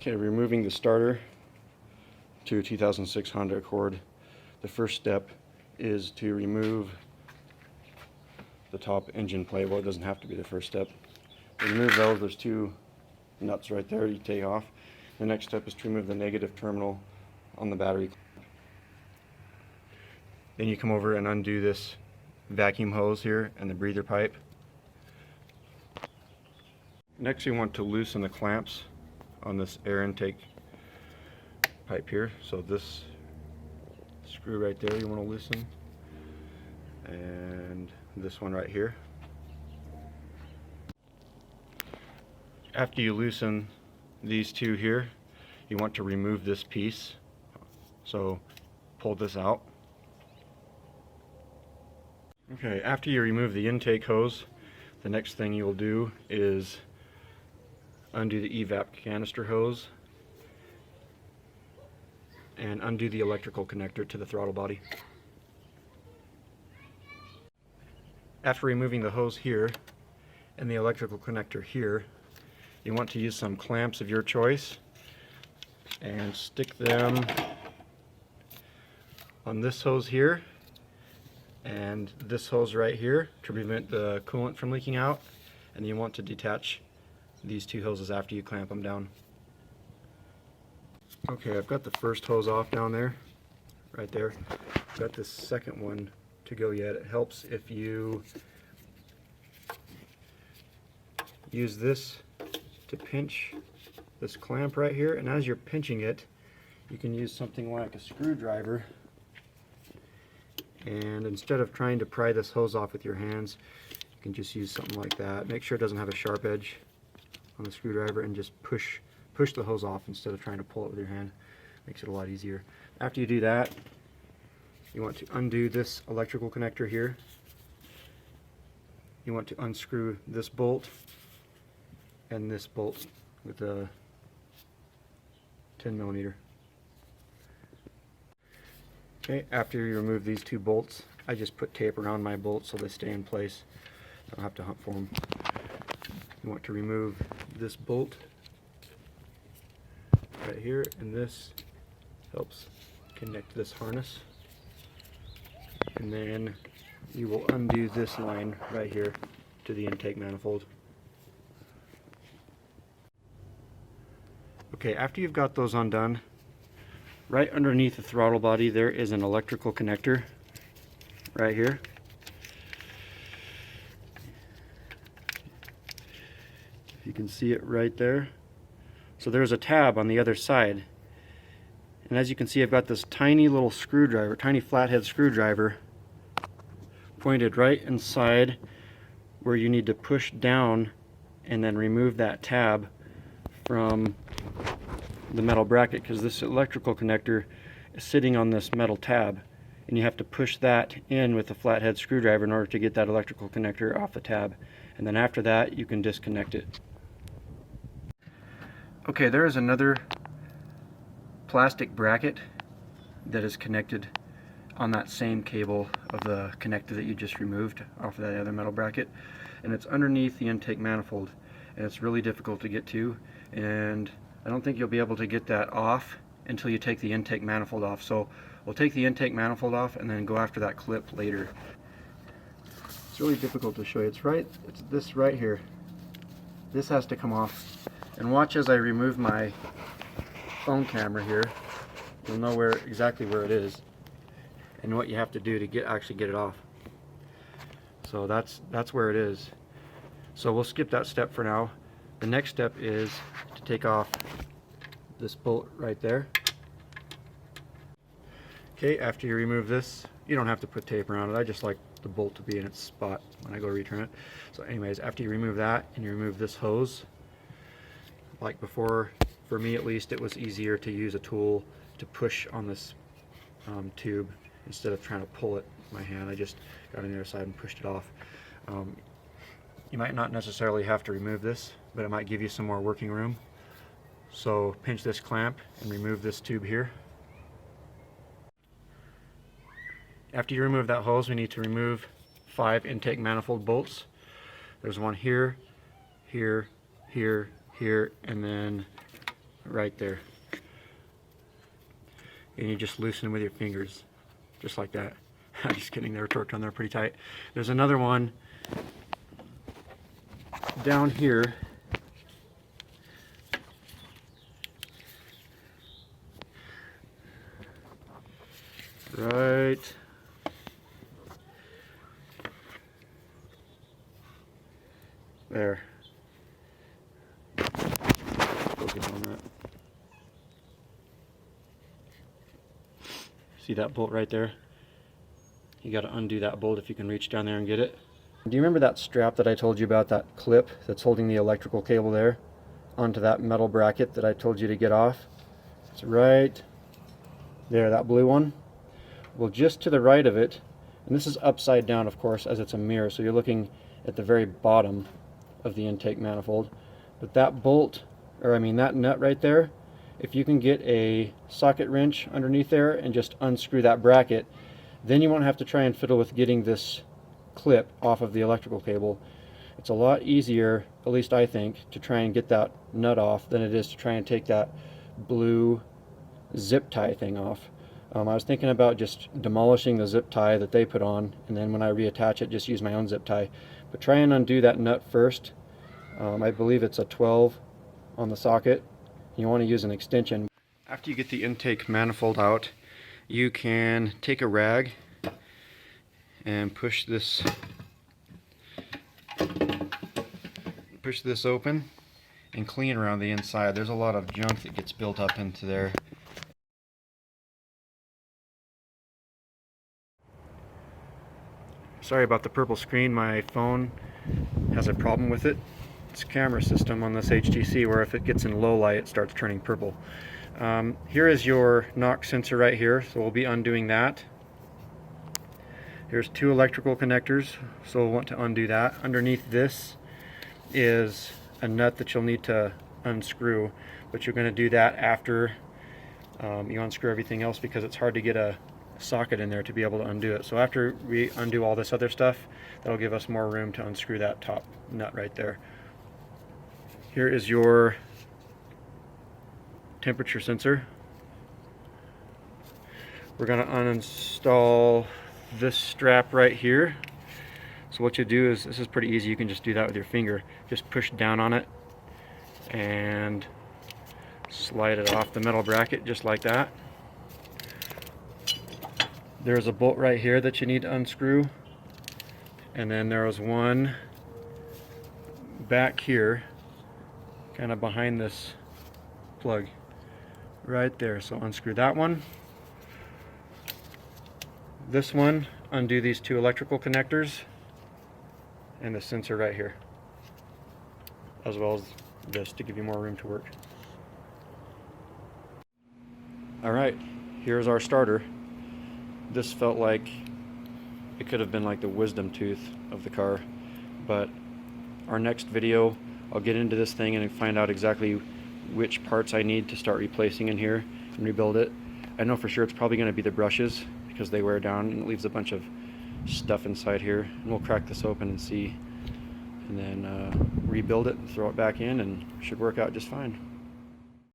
Okay, removing the starter to a 2006 Honda Accord. The first step is to remove the top engine plate. Well, it doesn't have to be the first step. To remove those, there's two nuts right there you take off. The next step is to remove the negative terminal on the battery. Then you come over and undo this vacuum hose here and the breather pipe. Next, you want to loosen the clamps on this air intake pipe here. So this screw right there you want to loosen, and this one right here. After you loosen these two here, you want to remove this piece. So pull this out. Okay, after you remove the intake hose, the next thing you'll do is undo the evap canister hose and undo the electrical connector to the throttle body. After removing the hose here and the electrical connector here, you want to use some clamps of your choice and stick them on this hose here and this hose right here to prevent the coolant from leaking out, and you want to detach these two hoses after you clamp them down. Okay, I've got the first hose off down there, right there. I've got this second one to go yet. It helps if you use this to pinch this clamp right here, and as you're pinching it, you can use something like a screwdriver, and instead of trying to pry this hose off with your hands, you can just use something like that. Make sure it doesn't have a sharp edge on the screwdriver, and just push the hose off instead of trying to pull it with your hand. Makes it a lot easier. After you do that, you want to undo this electrical connector here. You want to unscrew this bolt and this bolt with a 10mm. Okay, after you remove these two bolts, I just put tape around my bolts so they stay in place. I don't have to hunt for them. You want to remove this bolt right here, and this helps connect this harness. And then you will undo this line right here to the intake manifold. Okay, after you've got those undone, right underneath the throttle body there is an electrical connector right here. You can see it right there. So there's a tab on the other side, and as you can see, I've got this tiny little screwdriver, tiny flathead screwdriver pointed right inside where you need to push down and then remove that tab from the metal bracket, because this electrical connector is sitting on this metal tab, and you have to push that in with a flathead screwdriver in order to get that electrical connector off the tab, and then after that you can disconnect it. Okay, there is another plastic bracket that is connected on that same cable of the connector that you just removed off of that other metal bracket, and it's underneath the intake manifold, and it's really difficult to get to, and I don't think you'll be able to get that off until you take the intake manifold off. So we'll take the intake manifold off and then go after that clip later. It's really difficult to show you. It's this right here. This has to come off. And watch as I remove my phone camera here. You'll know exactly where it is and what you have to do to actually get it off. So that's where it is. So we'll skip that step for now. The next step is to take off this bolt right there. Okay, after you remove this, you don't have to put tape around it. I just like the bolt to be in its spot when I go to return it. So anyways, after you remove that and you remove this hose, like before, for me at least, it was easier to use a tool to push on this tube instead of trying to pull it with my hand. I just got on the other side and pushed it off. You might not necessarily have to remove this, but it might give you some more working room. So pinch this clamp and remove this tube here. After you remove that hose, we need to remove 5 intake manifold bolts. There's one here, here, here, here, and then right there. And you just loosen with your fingers, just like that. I'm just kidding, they're torqued on there pretty tight. There's another one down here. Right there. Focus on that. See that bolt right there? You got to undo that bolt if you can reach down there and get it. Do you remember that strap that I told you about, that clip that's holding the electrical cable there onto that metal bracket that I told you to get off? It's right there, that blue one. Well, just to the right of it, and this is upside down of course as it's a mirror, so you're looking at the very bottom of the intake manifold, but that bolt, or I mean that nut right there, if you can get a socket wrench underneath there and just unscrew that bracket, then you won't have to try and fiddle with getting this clip off of the electrical cable. It's a lot easier, at least I think, to try and get that nut off than it is to try and take that blue zip tie thing off. I was thinking about just demolishing the zip tie that they put on, and then when I reattach it, just use my own zip tie. But try and undo that nut first. I believe it's a 12 on the socket. You want to use an extension. After you get the intake manifold out, you can take a rag and push this open and clean around the inside. There's a lot of junk that gets built up into there. Sorry about the purple screen, my phone has a problem with it. It's a camera system on this HTC where if it gets in low light it starts turning purple. Here is your knock sensor right here, so we'll be undoing that. Here's two electrical connectors, so we'll want to undo that. Underneath this is a nut that you'll need to unscrew, but you're going to do that after you unscrew everything else because it's hard to get a socket in there to be able to undo it. So after we undo all this other stuff, that'll give us more room to unscrew that top nut right there. Here is your temperature sensor. We're going to uninstall this strap right here. So what you do is, this is pretty easy, you can just do that with your finger. Just push down on it and slide it off the metal bracket just like that. There's a bolt right here that you need to unscrew, and then there was one back here kind of behind this plug right there, so unscrew that one. This one, undo these two electrical connectors and the sensor right here, as well as this to give you more room to work. Alright, here's our starter. This felt like it could have been like the wisdom tooth of the car, but our next video I'll get into this thing and find out exactly which parts I need to start replacing in here and rebuild it. I know for sure it's probably going to be the brushes because they wear down and it leaves a bunch of stuff inside here, and we'll crack this open and see, and then rebuild it and throw it back in, and it should work out just fine.